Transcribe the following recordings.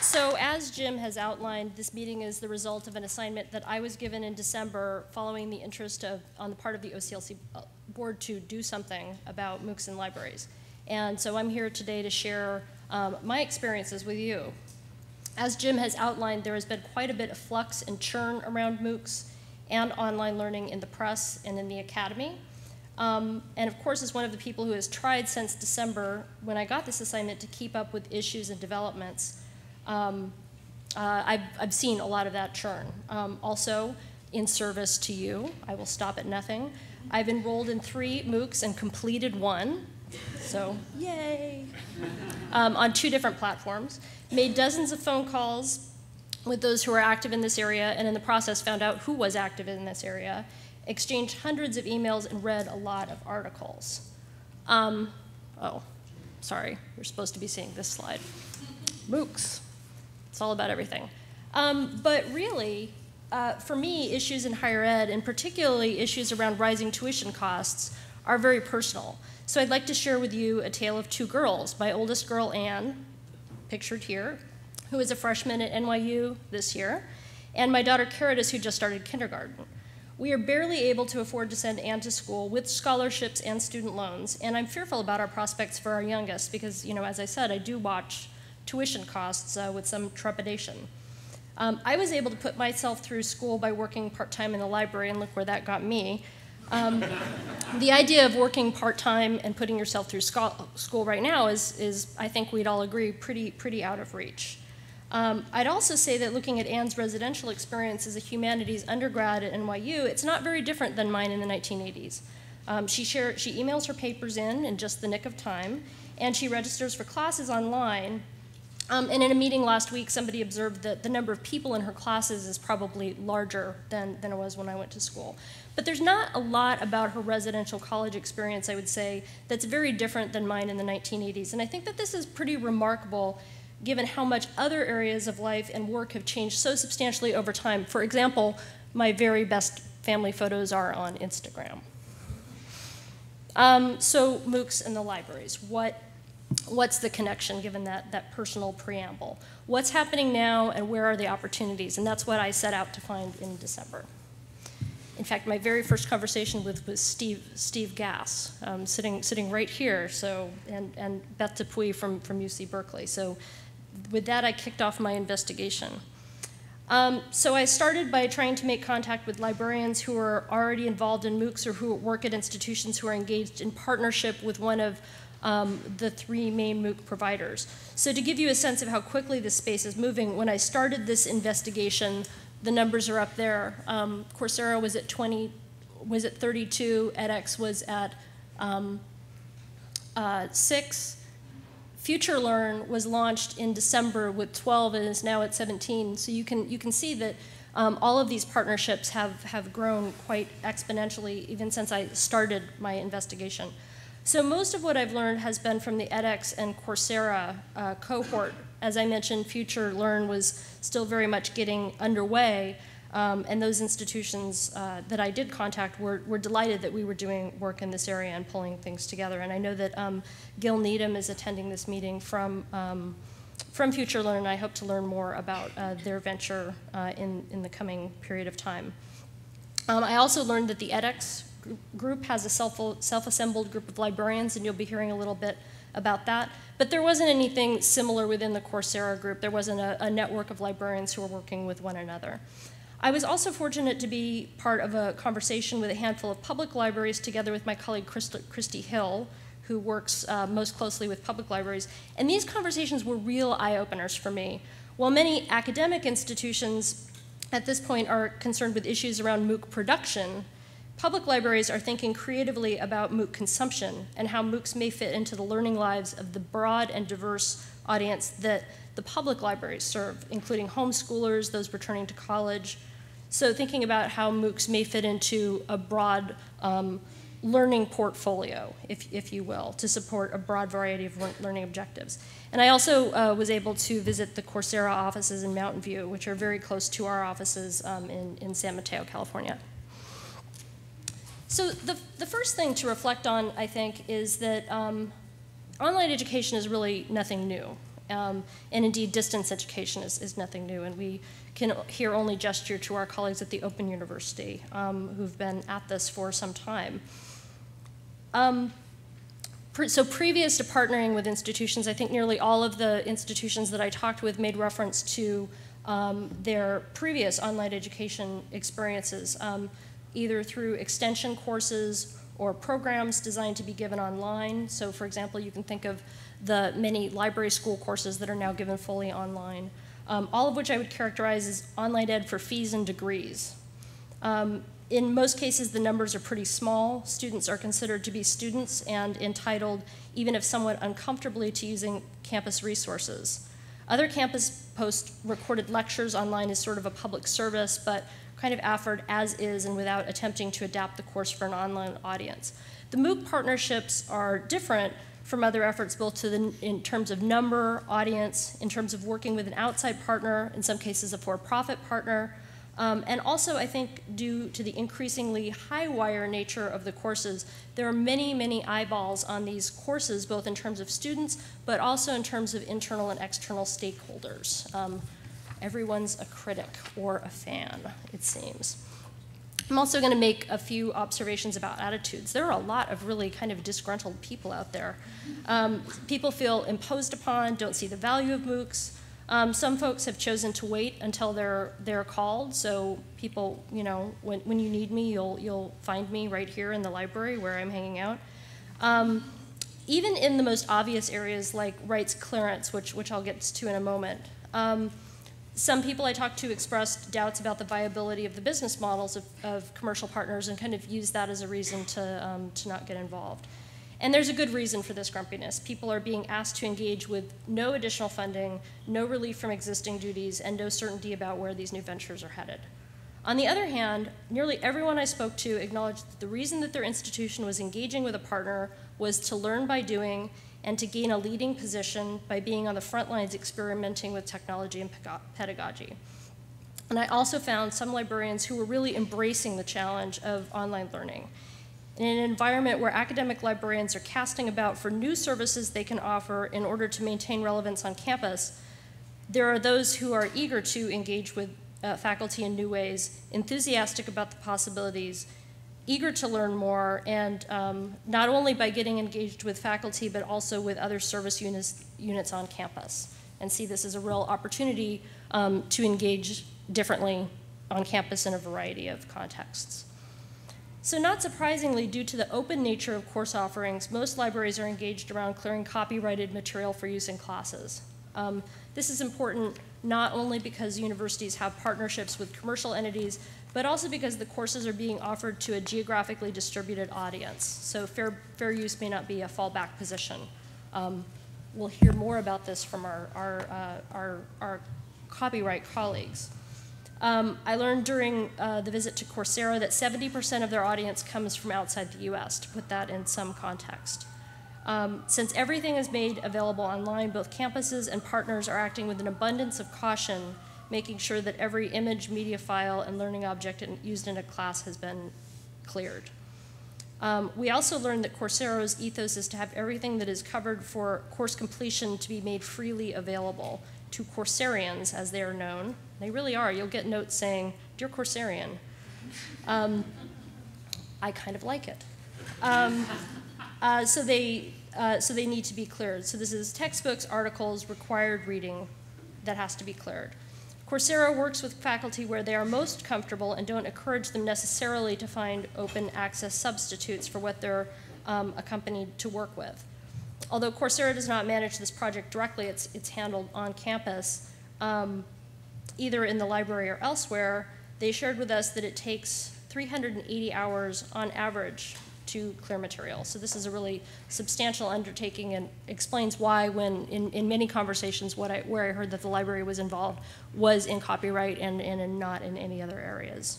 So as Jim has outlined, this meeting is the result of an assignment that I was given in December following the interest on the part of the OCLC board to do something about MOOCs and libraries. And so I'm here today to share my experiences with you. As Jim has outlined, there has been quite a bit of flux and churn around MOOCs and online learning in the press and in the academy. And of course, as one of the people who has tried since December, when I got this assignment, to keep up with issues and developments, I've seen a lot of that churn. Also, in service to you, I will stop at nothing. I've enrolled in 3 MOOCs and completed 1, so yay, on 2 different platforms. Made dozens of phone calls with those who are active in this area, and in the process found out who was active in this area, exchanged hundreds of emails, and read a lot of articles. Oh, sorry, you're supposed to be seeing this slide. MOOCs. It's all about everything. But really, for me, issues in higher ed, and particularly issues around rising tuition costs, are very personal. So I'd like to share with you a tale of 2 girls. My oldest girl, Anne, pictured here, who is a freshman at NYU this year, and my daughter, Caritas, who just started kindergarten. We are barely able to afford to send Anne to school with scholarships and student loans, and I'm fearful about our prospects for our youngest because, you know, as I said, I do watch tuition costs with some trepidation. I was able to put myself through school by working part-time in the library, and look where that got me. The idea of working part-time and putting yourself through school right now is, I think we'd all agree, pretty out of reach. I'd also say that looking at Anne's residential experience as a humanities undergrad at NYU, it's not very different than mine in the 1980s. She emails her papers in just the nick of time, and she registers for classes online. And in a meeting last week, somebody observed that the number of people in her classes is probably larger than it was when I went to school. But there's not a lot about her residential college experience, I would say, that's very different than mine in the 1980s. And I think that this is pretty remarkable given how much other areas of life and work have changed so substantially over time. For example, my very best family photos are on Instagram. So MOOCs and the libraries. What's the connection given that personal preamble? What's happening now and where are the opportunities? And that's what I set out to find in December. In fact, my very first conversation was Steve Gass, sitting right here, so, and Beth Dupuy from UC Berkeley. So with that, I kicked off my investigation. So I started by trying to make contact with librarians who are already involved in MOOCs or who work at institutions who are engaged in partnership with one of the 3 main MOOC providers. So to give you a sense of how quickly this space is moving, when I started this investigation, the numbers are up there. Coursera was at 32, edX was at 6. FutureLearn was launched in December with 12 and is now at 17. So you can see that all of these partnerships have grown quite exponentially even since I started my investigation. So most of what I've learned has been from the edX and Coursera cohort. As I mentioned, FutureLearn was still very much getting underway, and those institutions that I did contact were delighted that we were doing work in this area and pulling things together. And I know that Gil Needham is attending this meeting from FutureLearn, and I hope to learn more about their venture in the coming period of time. I also learned that the edX group has a self-assembled group of librarians, and you'll be hearing a little bit about that. But there wasn't anything similar within the Coursera group. There wasn't a network of librarians who were working with one another. I was also fortunate to be part of a conversation with a handful of public libraries together with my colleague Christy Hill, who works most closely with public libraries. And these conversations were real eye-openers for me. While many academic institutions at this point are concerned with issues around MOOC production, public libraries are thinking creatively about MOOC consumption and how MOOCs may fit into the learning lives of the broad and diverse audience that the public libraries serve, including homeschoolers, those returning to college. So thinking about how MOOCs may fit into a broad learning portfolio, if you will, to support a broad variety of learning objectives. And I also was able to visit the Coursera offices in Mountain View, which are very close to our offices in San Mateo, California. So the first thing to reflect on, I think, is that online education is really nothing new. And indeed, distance education is nothing new, and we can here only gesture to our colleagues at the Open University who've been at this for some time. So previous to partnering with institutions, I think nearly all of the institutions that I talked with made reference to their previous online education experiences, either through extension courses or programs designed to be given online. So for example, you can think of the many library school courses that are now given fully online, all of which I would characterize as online ed for fees and degrees. In most cases, the numbers are pretty small. Students are considered to be students and entitled, even if somewhat uncomfortably, to using campus resources. Other campuses post recorded lectures online as sort of a public service, but kind of offered as is and without attempting to adapt the course for an online audience. The MOOC partnerships are different from other efforts, both in terms of number, audience, in terms of working with an outside partner, in some cases a for-profit partner, and also I think due to the increasingly high-wire nature of the courses, there are many, many eyeballs on these courses, both in terms of students, but also in terms of internal and external stakeholders. Everyone's a critic or a fan, it seems. I'm also going to make a few observations about attitudes. There are a lot of really kind of disgruntled people out there. People feel imposed upon, don't see the value of MOOCs. Some folks have chosen to wait until they're called. So people, you know, when you need me, you'll find me right here in the library where I'm hanging out. Even in the most obvious areas like rights clearance, which I'll get to in a moment. Some people I talked to expressed doubts about the viability of the business models of commercial partners and kind of used that as a reason to not get involved. And there's a good reason for this grumpiness. People are being asked to engage with no additional funding, no relief from existing duties, and no certainty about where these new ventures are headed. On the other hand, nearly everyone I spoke to acknowledged that the reason that their institution was engaging with a partner was to learn by doing and to gain a leading position by being on the front lines experimenting with technology and pedagogy. And I also found some librarians who were really embracing the challenge of online learning. In an environment where academic librarians are casting about for new services they can offer in order to maintain relevance on campus, there are those who are eager to engage with faculty in new ways, enthusiastic about the possibilities, eager to learn more, and not only by getting engaged with faculty, but also with other service units on campus, and see this as a real opportunity to engage differently on campus in a variety of contexts. So not surprisingly, due to the open nature of course offerings, most libraries are engaged around clearing copyrighted material for use in classes. This is important not only because universities have partnerships with commercial entities, but also because the courses are being offered to a geographically distributed audience. So fair use may not be a fallback position. We'll hear more about this from our copyright colleagues. I learned during the visit to Coursera that 70% of their audience comes from outside the US, to put that in some context. Since everything is made available online, both campuses and partners are acting with an abundance of caution, making sure that every image, media file, and learning object used in a class has been cleared. We also learned that Coursera's ethos is to have everything that is covered for course completion to be made freely available to Courserians, as they are known. They really are. You'll get notes saying, "Dear Courserian." I kind of like it. So they need to be cleared. So this is textbooks, articles, required reading that has to be cleared. Coursera works with faculty where they are most comfortable and don't encourage them necessarily to find open access substitutes for what they're accompanied to work with. Although Coursera does not manage this project directly, it's handled on campus, either in the library or elsewhere. They shared with us that it takes 380 hours on average to clear material. So this is a really substantial undertaking and explains why when in many conversations where I heard that the library was involved was in copyright and not in any other areas.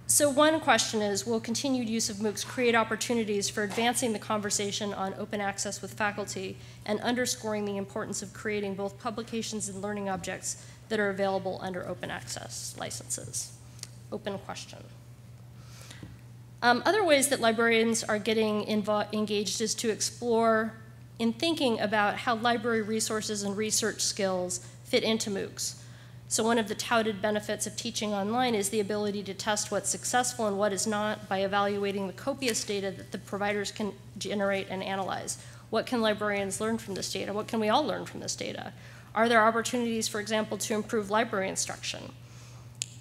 So one question is, will continued use of MOOCs create opportunities for advancing the conversation on open access with faculty and underscoring the importance of creating both publications and learning objects that are available under open access licenses? Open question. Other ways that librarians are getting engaged is to explore in thinking about how library resources and research skills fit into MOOCs. So one of the touted benefits of teaching online is the ability to test what's successful and what is not by evaluating the copious data that the providers can generate and analyze. What can librarians learn from this data? What can we all learn from this data? Are there opportunities, for example, to improve library instruction?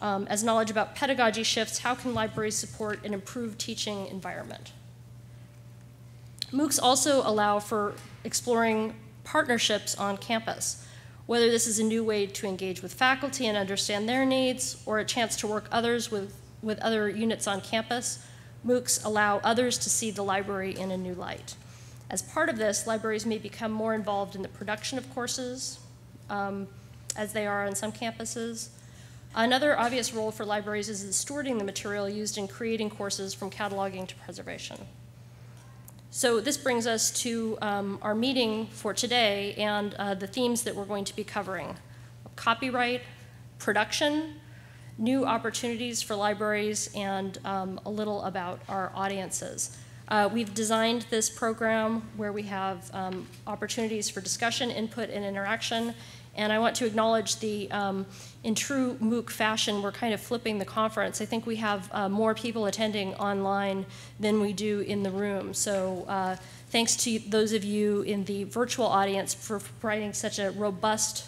As knowledge about pedagogy shifts, how can libraries support an improved teaching environment? MOOCs also allow for exploring partnerships on campus, whether this is a new way to engage with faculty and understand their needs, or a chance to work with other units on campus. MOOCs allow others to see the library in a new light. As part of this, libraries may become more involved in the production of courses, as they are on some campuses. Another obvious role for libraries is in stewarding the material used in creating courses, from cataloging to preservation. So this brings us to our meeting for today and the themes that we're going to be covering: copyright, production, new opportunities for libraries, and a little about our audiences. We've designed this program where we have opportunities for discussion, input, and interaction. And I want to acknowledge in true MOOC fashion, we're kind of flipping the conference. I think we have more people attending online than we do in the room. So thanks to those of you in the virtual audience for providing such a robust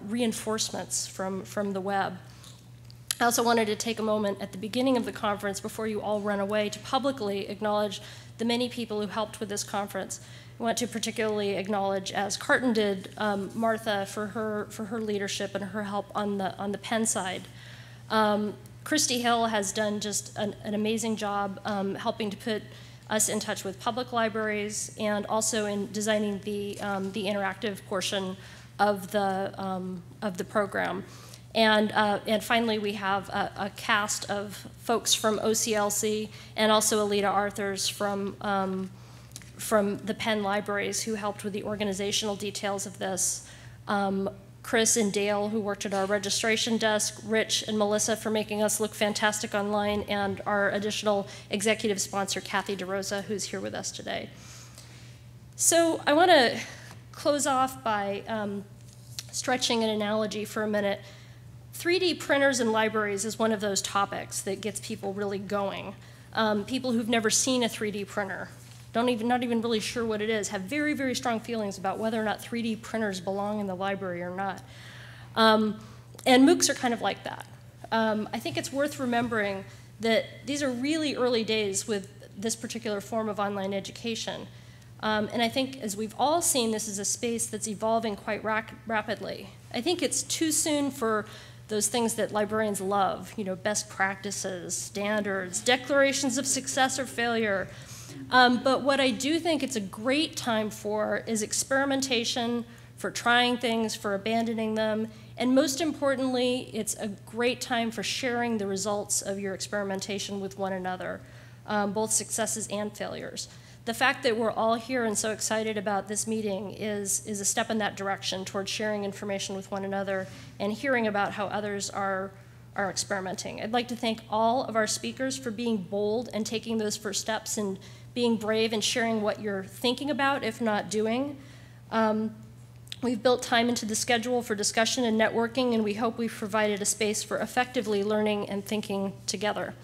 reinforcements from the web. I also wanted to take a moment at the beginning of the conference, before you all run away, to publicly acknowledge the many people who helped with this conference. I want to particularly acknowledge, as Carton did, Martha for her leadership and her help on the pen side. Christy Hill has done just an amazing job helping to put us in touch with public libraries, and also in designing the interactive portion of the program. And finally, we have a cast of folks from OCLC and also Alita Arthurs from the Penn Libraries, who helped with the organizational details of this. Chris and Dale, who worked at our registration desk, Rich and Melissa for making us look fantastic online, and our additional executive sponsor, Kathy DeRosa, who's here with us today. So I want to close off by stretching an analogy for a minute. 3D printers and libraries is one of those topics that gets people really going. People who've never seen a 3D printer, not even really sure what it is, have very, very strong feelings about whether or not 3D printers belong in the library or not. And MOOCs are kind of like that. I think it's worth remembering that these are really early days with this particular form of online education. And I think, as we've all seen, this is a space that's evolving quite rapidly. I think it's too soon for those things that librarians love, best practices, standards, declarations of success or failure. But what I do think it's a great time for is experimentation, for trying things, for abandoning them, and most importantly, it's a great time for sharing the results of your experimentation with one another, both successes and failures. The fact that we're all here and so excited about this meeting is a step in that direction towards sharing information with one another and hearing about how others are experimenting. I'd like to thank all of our speakers for being bold and taking those first steps and being brave and sharing what you're thinking about, if not doing. We've built time into the schedule for discussion and networking, and we hope we've provided a space for effectively learning and thinking together.